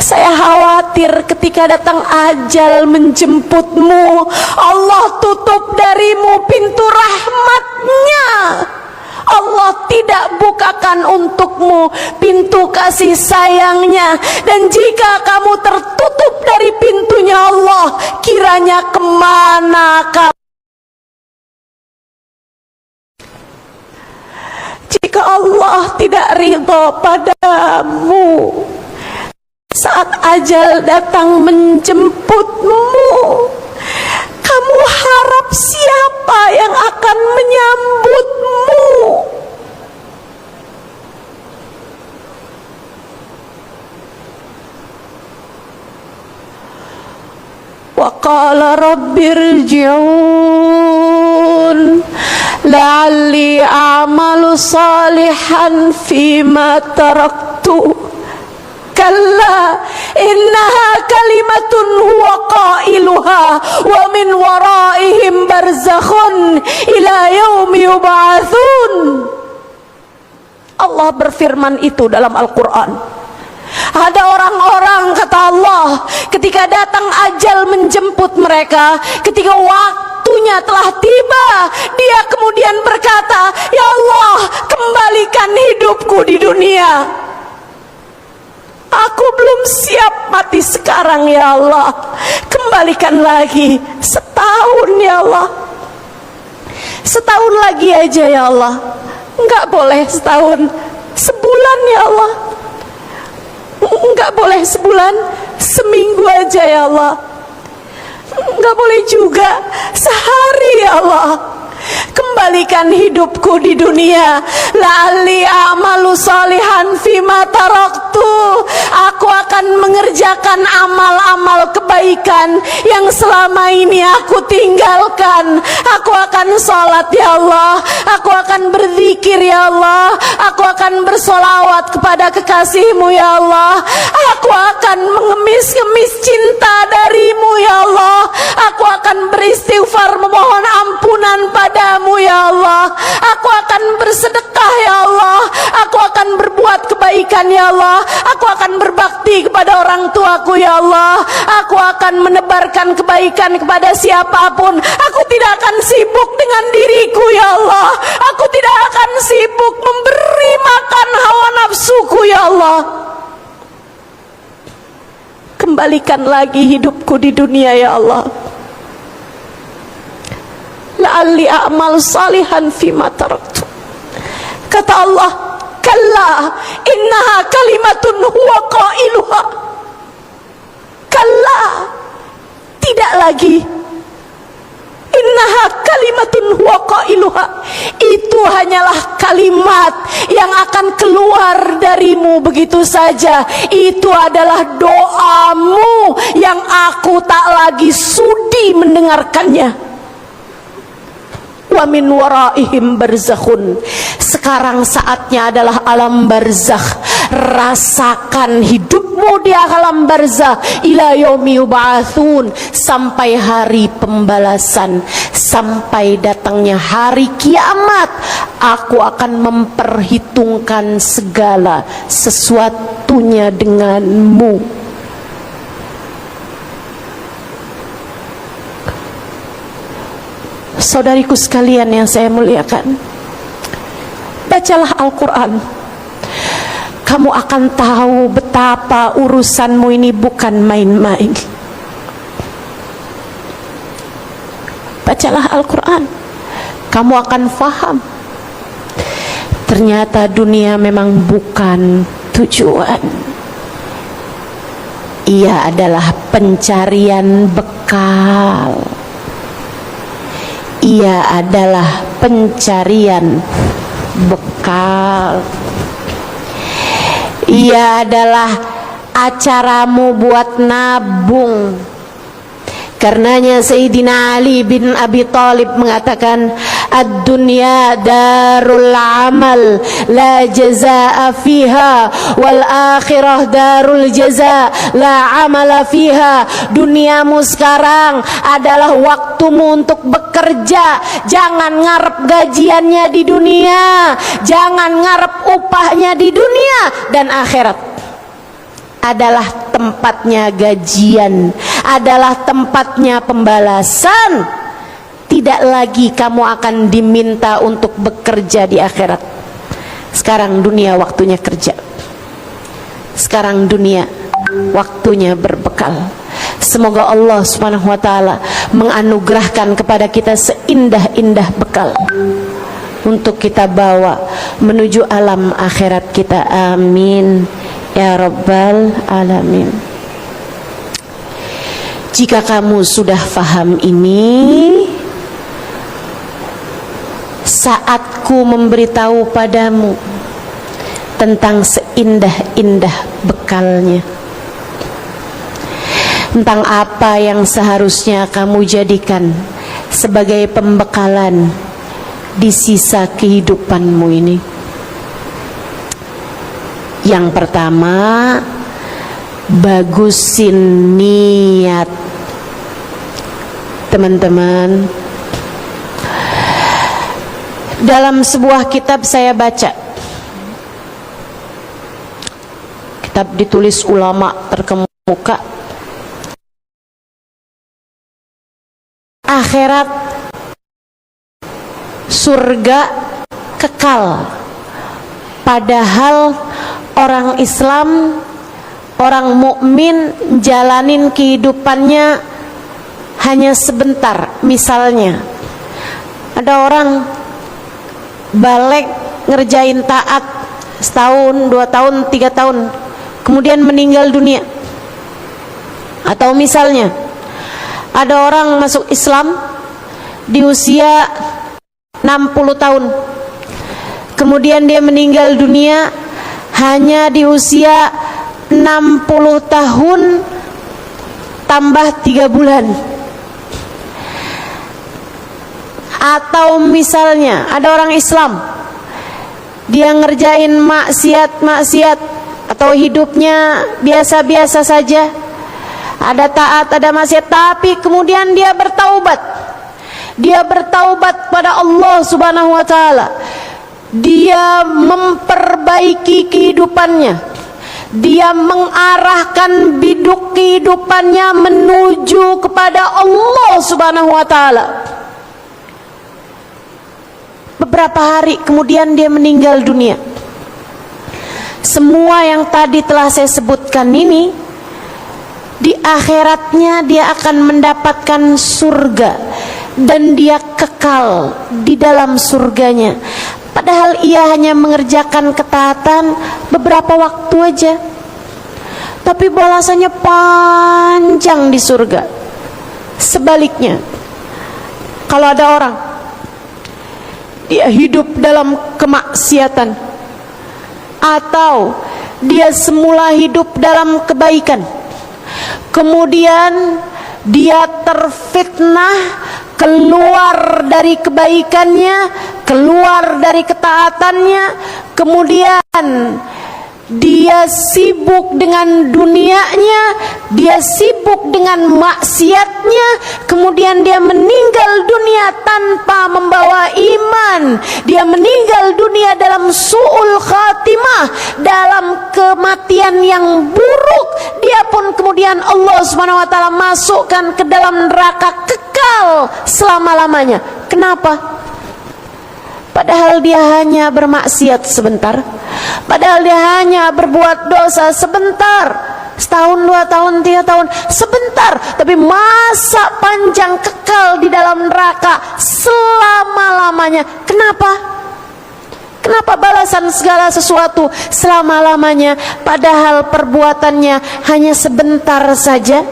[SPEAKER 1] Saya khawatir ketika datang ajal menjemputmu, Allah tutup darimu pintu rahmatnya. Allah tidak bukakan untukmu pintu kasih sayangnya. Dan jika kamu tertutup dari pintunya Allah, kiranya kemana kamu? Jika Allah tidak ridho padamu saat ajal datang menjemputmu, kamu harap siapa yang akan menyambutmu? Wa qala rabbirji'un la'alli a'malu salihan fima taraktu. Kalla innaha kalimatun huwa qailuha wa min waraihim barzakhun ila yaumi yub'atsun.
[SPEAKER 2] Allah berfirman itu dalam Al-Quran. Ada orang-orang, kata Allah, ketika datang ajal menjemput mereka, ketika waktunya telah tiba, dia kemudian berkata, "Ya Allah, kembalikan hidupku di dunia. Aku belum siap mati sekarang, ya Allah. Kembalikan lagi setahun, ya Allah. Setahun lagi aja, ya Allah. Enggak boleh setahun, sebulan, ya Allah. Enggak boleh sebulan, seminggu aja, ya Allah. Enggak boleh juga sehari, ya Allah. Kembalikan hidupku di dunia, la'alli a'malu salihan fima taraktu. Aku akan mengerjakan amal-amal kebaikan yang selama ini aku tinggalkan. Aku akan sholat, ya Allah. Aku akan berzikir, ya Allah. Aku akan bersolawat kepada kekasihmu, ya Allah. Aku akan mengemis-ngemis cinta darimu, ya Allah. Aku akan beristighfar memohon ampunan padamu, ya Allah. Aku akan bersedekah, ya Allah. Aku akan berbuat kebaikan, ya Allah. Aku akan berbakti kepada orang tuaku, ya Allah. Aku akan menebarkan kebaikan kepada siapapun. Aku tidak akan sibuk dengan diriku, ya Allah. Aku tidak akan sibuk memberi makan hawa nafsuku, ya Allah. Kembalikan lagi hidupku di dunia, ya Allah. La'alli a'mal salihan fima taraktu. Kata Allah, kalla innaha kalimatun huwa qailuha. Kalla, tidak lagi. Innaha kalimatun huwa qailuha. Itu hanyalah kalimat yang akan keluar darimu begitu saja. Itu adalah doamu yang aku tak lagi sudi mendengarkannya. Wa min waraihim barzakhun. Sekarang saatnya adalah alam barzakh. Rasakan hidupmu di alam barzakh ila yaumi yub'atsun, sampai hari pembalasan, sampai datangnya hari kiamat. Aku akan memperhitungkan segala sesuatunya denganmu. Saudariku sekalian yang saya muliakan, bacalah Al-Quran. Kamu akan tahu betapa urusanmu ini bukan main-main. Bacalah Al-Quran, kamu akan faham. Ternyata dunia memang bukan tujuan. Ia adalah pencarian bekal. Ia adalah pencarian bekal. Ia adalah acaramu buat nabung. Karenanya Sayyidina Ali bin Abi Thalib mengatakan, ad-dunya darul amal la jazaa fiha wal akhirah darul jaza la amala fiha. Duniamu sekarang adalah waktumu untuk bekerja. Jangan ngarep gajiannya di dunia, jangan ngarep upahnya di dunia. Dan akhirat adalah tempatnya gajian, adalah tempatnya pembalasan. Tidak lagi kamu akan diminta untuk bekerja di akhirat. Sekarang dunia waktunya kerja. Sekarang dunia waktunya berbekal. Semoga Allah Subhanahu wa taala menganugerahkan kepada kita seindah-indah bekal untuk kita bawa menuju alam akhirat kita. Amin ya rabbal alamin. Jika kamu sudah faham ini, saatku memberitahu padamu tentang seindah-indah bekalnya, tentang apa yang seharusnya kamu jadikan sebagai pembekalan di sisa kehidupanmu ini. Yang pertama, bagusin niat. Teman-teman, dalam sebuah kitab saya baca
[SPEAKER 1] kitab ditulis ulama terkemuka. Akhirat, surga kekal. Padahal orang Islam, orang mukmin jalanin kehidupannya hanya sebentar. Misalnya ada orang balik ngerjain taat setahun, 2 tahun, 3 tahun, kemudian meninggal dunia. Atau misalnya ada orang masuk Islam di usia 60 tahun, kemudian dia meninggal dunia hanya di usia 60 tahun tambah 3 bulan. Atau misalnya ada orang Islam, dia ngerjain maksiat atau hidupnya biasa-biasa saja, ada taat, ada maksiat, tapi kemudian dia bertaubat. Dia bertaubat pada Allah Subhanahu wa taala. Dia memperbaiki kehidupannya. Dia mengarahkan biduk kehidupannya menuju kepada Allah Subhanahu wa taala. Beberapa hari kemudian dia meninggal dunia. Semua yang tadi telah saya sebutkan ini, di akhiratnya dia akan mendapatkan surga dan dia kekal di dalam surganya. Padahal ia hanya mengerjakan ketaatan beberapa waktu aja, tapi balasannya panjang di surga. Sebaliknya, kalau ada orang dia hidup dalam kemaksiatan, atau dia semula hidup dalam kebaikan, kemudian dia terfitnah, keluar dari kebaikannya, keluar dari ketaatannya, kemudian dia sibuk dengan dunianya, dia sibuk dengan maksiatnya, kemudian dia meninggal dunia tanpa membawa iman, dia meninggal dunia dalam su'ul khatimah, dalam kematian yang buruk. Dia pun kemudian Allah Subhanahu wa taala masukkan ke dalam neraka kekal selama-lamanya. Kenapa? Padahal dia hanya bermaksiat sebentar, padahal dia hanya berbuat dosa sebentar, setahun, 2 tahun, 3 tahun, sebentar, tapi masa panjang kekal di dalam neraka selama-lamanya. Kenapa? Kenapa balasan segala sesuatu selama-lamanya, padahal perbuatannya hanya sebentar saja?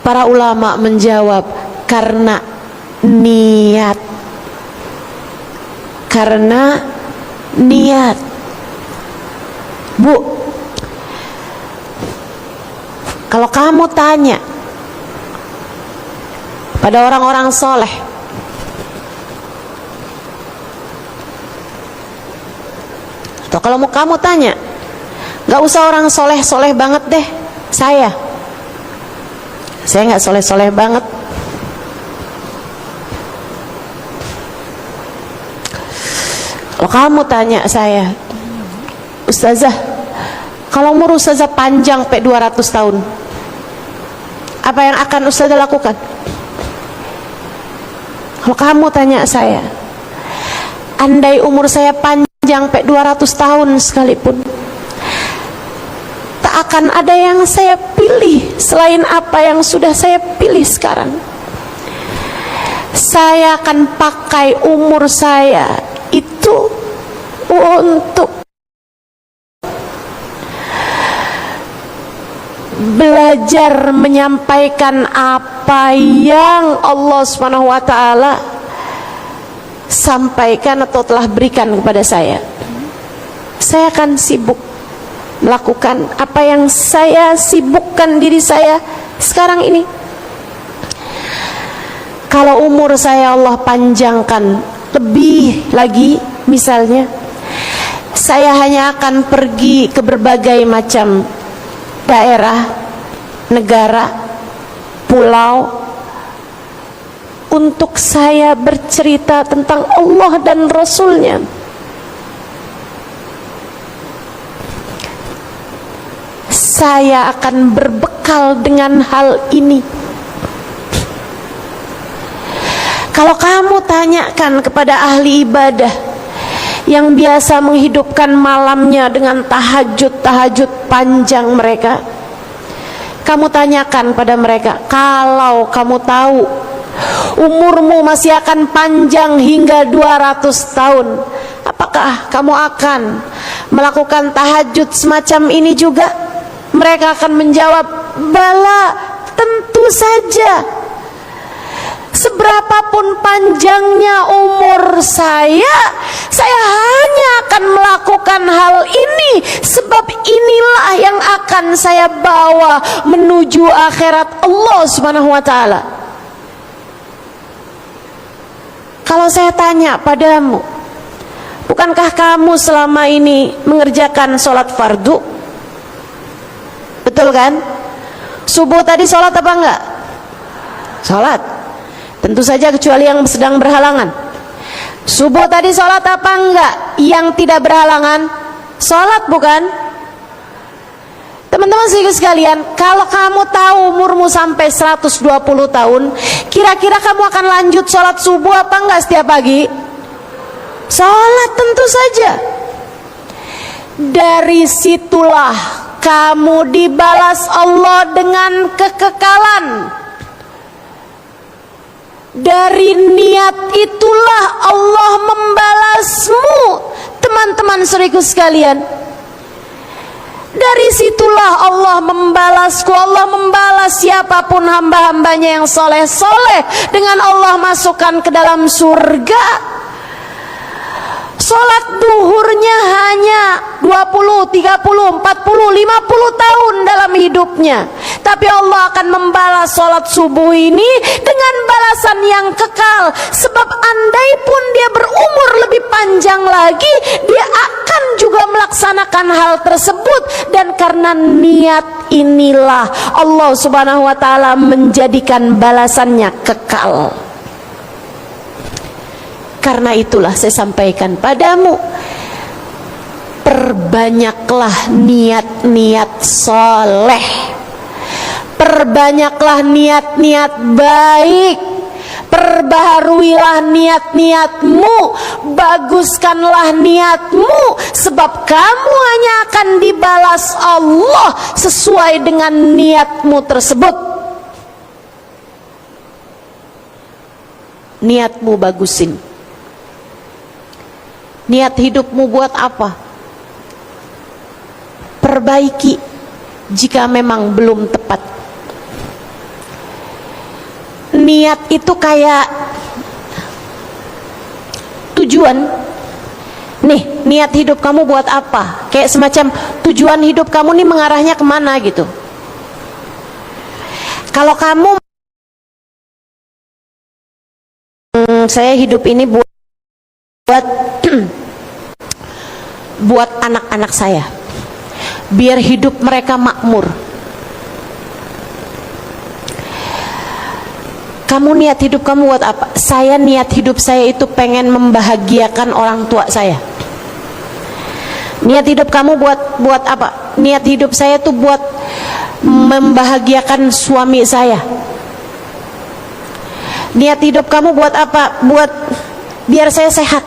[SPEAKER 1] Para ulama menjawab, karena niat. Karena niat. Bu, kalau kamu tanya pada orang-orang soleh, atau kalau mau kamu tanya, gak usah orang soleh-soleh banget deh, saya gak soleh-soleh banget. Kalau kamu tanya saya, Ustazah, kalau umur Ustazah panjang sampai 200 tahun, apa yang akan Ustazah lakukan? Kalau kamu tanya saya, andai umur saya panjang sampai 200 tahun sekalipun, tak akan ada yang saya pilih selain apa yang sudah saya pilih sekarang. Saya akan pakai umur saya itu untuk belajar menyampaikan apa yang Allah Subhanahu wa taala sampaikan atau telah berikan kepada saya. Saya akan sibuk melakukan apa yang saya sibukkan diri saya sekarang ini. Kalau umur saya Allah panjangkan lebih lagi, misalnya saya hanya akan pergi ke berbagai macam daerah, negara, pulau, untuk saya bercerita tentang Allah dan Rasulnya. saya akan berbekal dengan hal ini. Kalau kamu tanyakan kepada ahli ibadah yang biasa menghidupkan malamnya dengan tahajud panjang mereka, kamu tanyakan pada mereka, kalau kamu tahu umurmu masih akan panjang hingga 200 tahun, apakah kamu akan melakukan tahajud semacam ini juga? Mereka akan menjawab, bala, tentu saja. Seberapapun panjangnya umur saya hanya akan melakukan hal ini, sebab inilah yang akan saya bawa menuju akhirat Allah Subhanahu wa ta'ala. Kalau saya tanya padamu, bukankah kamu selama ini mengerjakan sholat fardu? Betul kan? Subuh tadi sholat apa enggak? Sholat. Tentu saja kecuali yang sedang berhalangan. Subuh tadi sholat apa enggak? Yang tidak berhalangan sholat, bukan? Teman-teman sekalian, kalau kamu tahu umurmu sampai 120 tahun, kira-kira kamu akan lanjut sholat subuh apa enggak setiap pagi? Sholat, tentu saja. Dari situlah kamu dibalas Allah dengan kekekalan. Dari niat itulah Allah membalasmu, teman-teman saudaraku sekalian. Dari situlah Allah membalasku. Allah membalas siapapun hamba-hambanya yang soleh-soleh dengan Allah masukkan ke dalam surga. Sholat duhurnya hanya 20, 30, 40, 50 tahun dalam hidupnya, tapi Allah akan membalas sholat subuh ini dengan balasan yang kekal. Sebab andai pun dia berumur lebih panjang lagi, dia akan juga melaksanakan hal tersebut. Dan karena niat inilah Allah Subhanahu wa ta'ala menjadikan balasannya kekal. Karena itulah saya sampaikan padamu, perbanyaklah niat-niat soleh, perbanyaklah niat-niat baik, perbaharuilah niat-niatmu, baguskanlah niatmu, sebab kamu hanya akan dibalas Allah sesuai dengan niatmu tersebut. Niatmu bagusin. Niat hidupmu buat apa? Perbaiki jika memang belum tepat. Niat itu kayak tujuan. Nih, niat hidup kamu buat apa? Kayak semacam tujuan hidup kamu nih mengarahnya kemana gitu. Kalau kamu, saya hidup ini buat buat anak-anak saya, biar hidup mereka makmur. Kamu niat hidup kamu buat apa? Saya niat hidup saya itu pengen membahagiakan orang tua saya. Niat hidup kamu buat apa? Niat hidup saya itu buat membahagiakan suami saya. Niat hidup kamu buat apa? Buat biar saya sehat.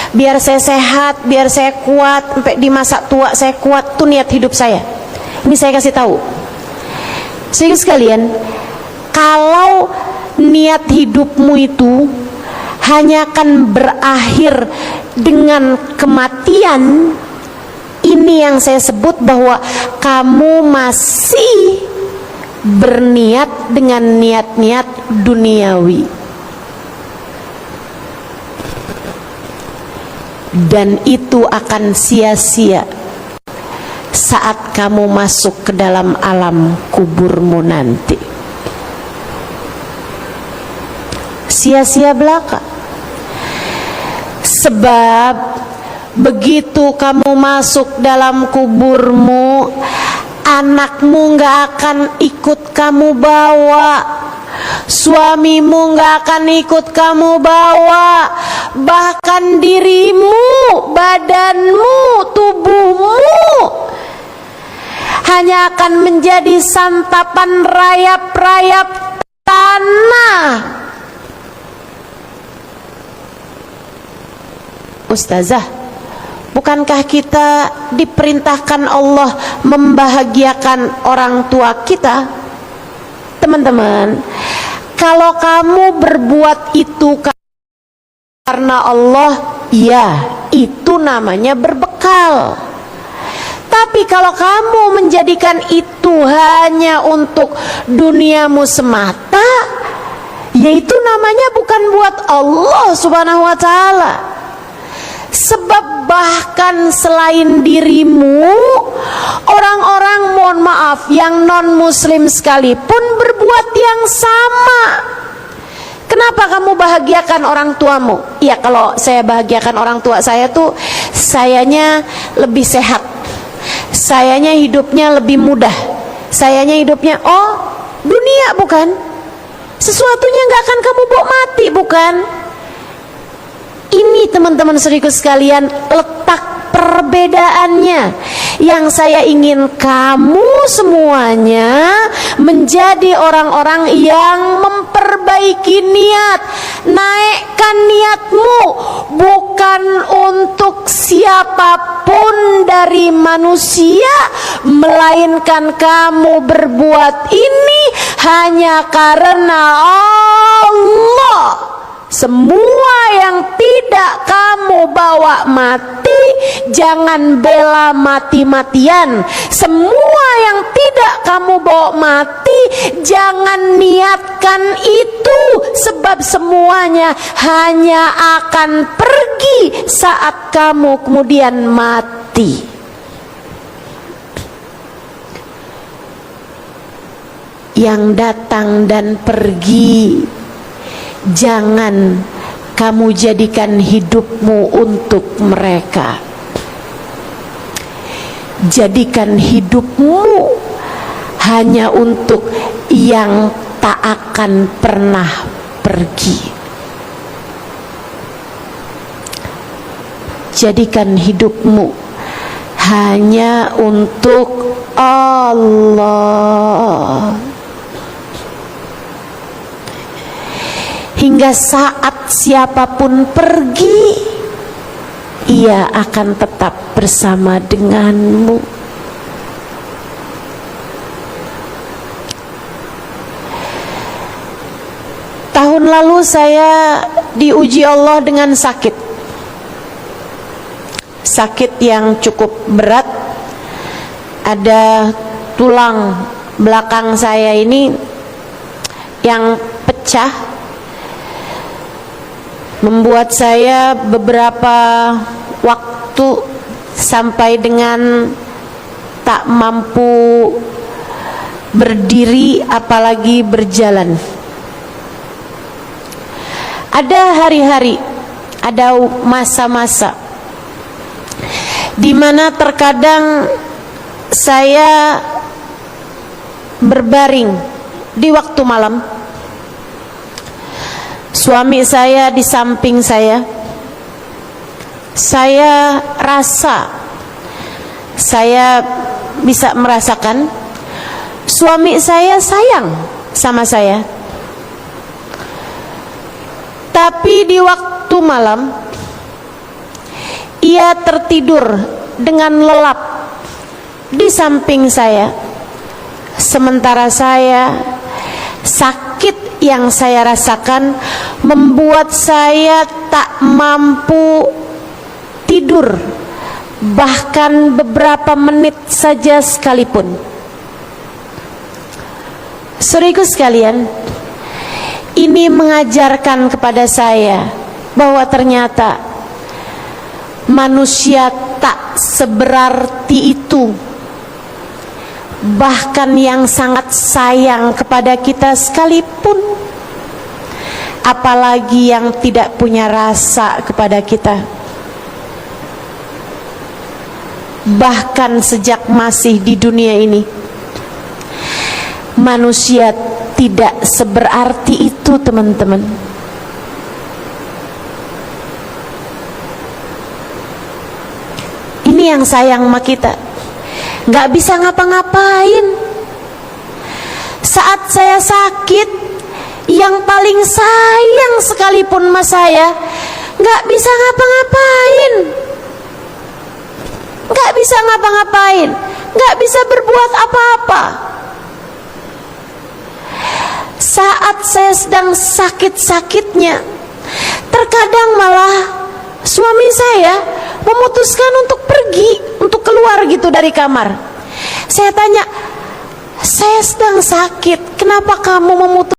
[SPEAKER 1] Biar saya sehat, biar saya kuat, sampai di masa tua saya kuat. Itu niat hidup saya. Ini saya kasih tahu. Saudara sekalian, kalau niat hidupmu itu hanya akan berakhir dengan kematian, ini yang saya sebut bahwa kamu masih berniat dengan niat-niat duniawi. Dan itu akan sia-sia saat kamu masuk ke dalam alam kuburmu nanti. Sia-sia belaka. Sebab begitu kamu masuk dalam kuburmu, anakmu gak akan ikut kamu bawa, suamimu gak akan ikut kamu bawa, bahkan dirimu, badanmu, tubuhmu hanya akan menjadi santapan rayap-rayap tanah. Ustazah, bukankah kita diperintahkan Allah membahagiakan orang tua kita? Teman-teman, kalau kamu berbuat itu karena Allah, ya, itu namanya berbekal. Tapi kalau kamu menjadikan itu hanya untuk duniamu semata, yaitu namanya bukan buat Allah Subhanahu wa ta'ala. Sebab bahkan selain dirimu, orang-orang, mohon maaf, yang non muslim sekalipun berbuat yang sama. Kenapa kamu bahagiakan orang tuamu? Ya, kalau saya bahagiakan orang tua saya tuh, sayanya lebih sehat, sayanya hidupnya lebih mudah, sayanya hidupnya, oh, dunia bukan? Sesuatunya gak akan kamu bawa mati, bukan? Ini teman-teman saudaraku sekalian, letak perbedaannya. Yang saya ingin kamu semuanya menjadi orang-orang yang memperbaiki niat. Naikkan niatmu, bukan untuk siapapun dari manusia, melainkan kamu berbuat ini hanya karena Allah. Semua yang tidak kamu bawa mati, jangan bela mati-matian. Semua yang tidak kamu bawa mati, jangan niatkan itu. Sebab semuanya hanya akan pergi saat kamu kemudian mati. Yang datang dan pergi, jangan kamu jadikan hidupmu untuk mereka. Jadikan hidupmu hanya untuk yang tak akan pernah pergi. Jadikan hidupmu hanya untuk Allah. Hingga saat siapapun pergi, ia akan tetap bersama denganmu. Tahun lalu saya diuji Allah dengan sakit. Sakit yang cukup berat. Ada tulang belakang saya ini yang pecah, membuat saya beberapa waktu sampai dengan tak mampu berdiri apalagi berjalan. Ada hari-hari, ada masa-masa di mana terkadang saya berbaring di waktu malam. Suami saya di samping saya rasa, saya bisa merasakan suami saya sayang sama saya. Tapi di waktu malam ia tertidur dengan lelap di samping saya, sementara saya sakit yang saya rasakan membuat saya tak mampu tidur, bahkan beberapa menit saja sekalipun. Saudaraku sekalian, ini mengajarkan kepada saya bahwa ternyata manusia tak seberarti itu. Bahkan yang sangat sayang kepada kita sekalipun, apalagi yang tidak punya rasa kepada kita. Bahkan sejak masih di dunia ini, manusia tidak seberarti itu, teman-teman. Ini yang sayang sama kita. nggak bisa ngapa-ngapain. Saat saya sakit, yang paling sayang sekalipun mas saya nggak bisa ngapa-ngapain, nggak bisa ngapa-ngapain, nggak bisa berbuat apa-apa. Saat saya sedang sakit-sakitnya, terkadang malah suami saya memutuskan untuk pergi, untuk keluar gitu dari kamar. Saya tanya, saya sedang sakit, kenapa kamu memutuskan